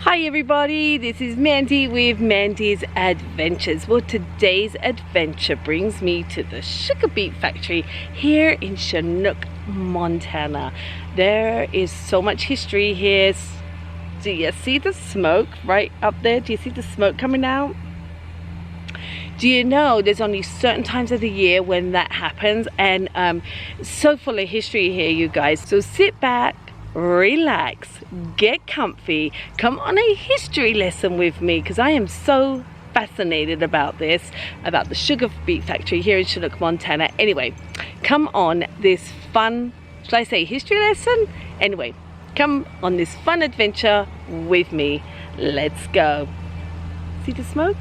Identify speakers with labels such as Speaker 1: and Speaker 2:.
Speaker 1: Hi everybody, this is Mandy with Mandy's Adventures. Well, today's adventure brings me to the sugar beet factory here in Chinook, Montana. There is so much history here. Do you see the smoke right up there? Do you see the smoke coming out? Do you know there's only certain times of the year when that happens? And so full of history here, you guys. So sit back, relax, get comfy, come on a history lesson with me, because I am so fascinated about this, about the sugar beet factory here in Chinook, Montana. Anyway, come on this fun, should I say history lesson? Anyway, come on this fun adventure with me. Let's go. See the smoke?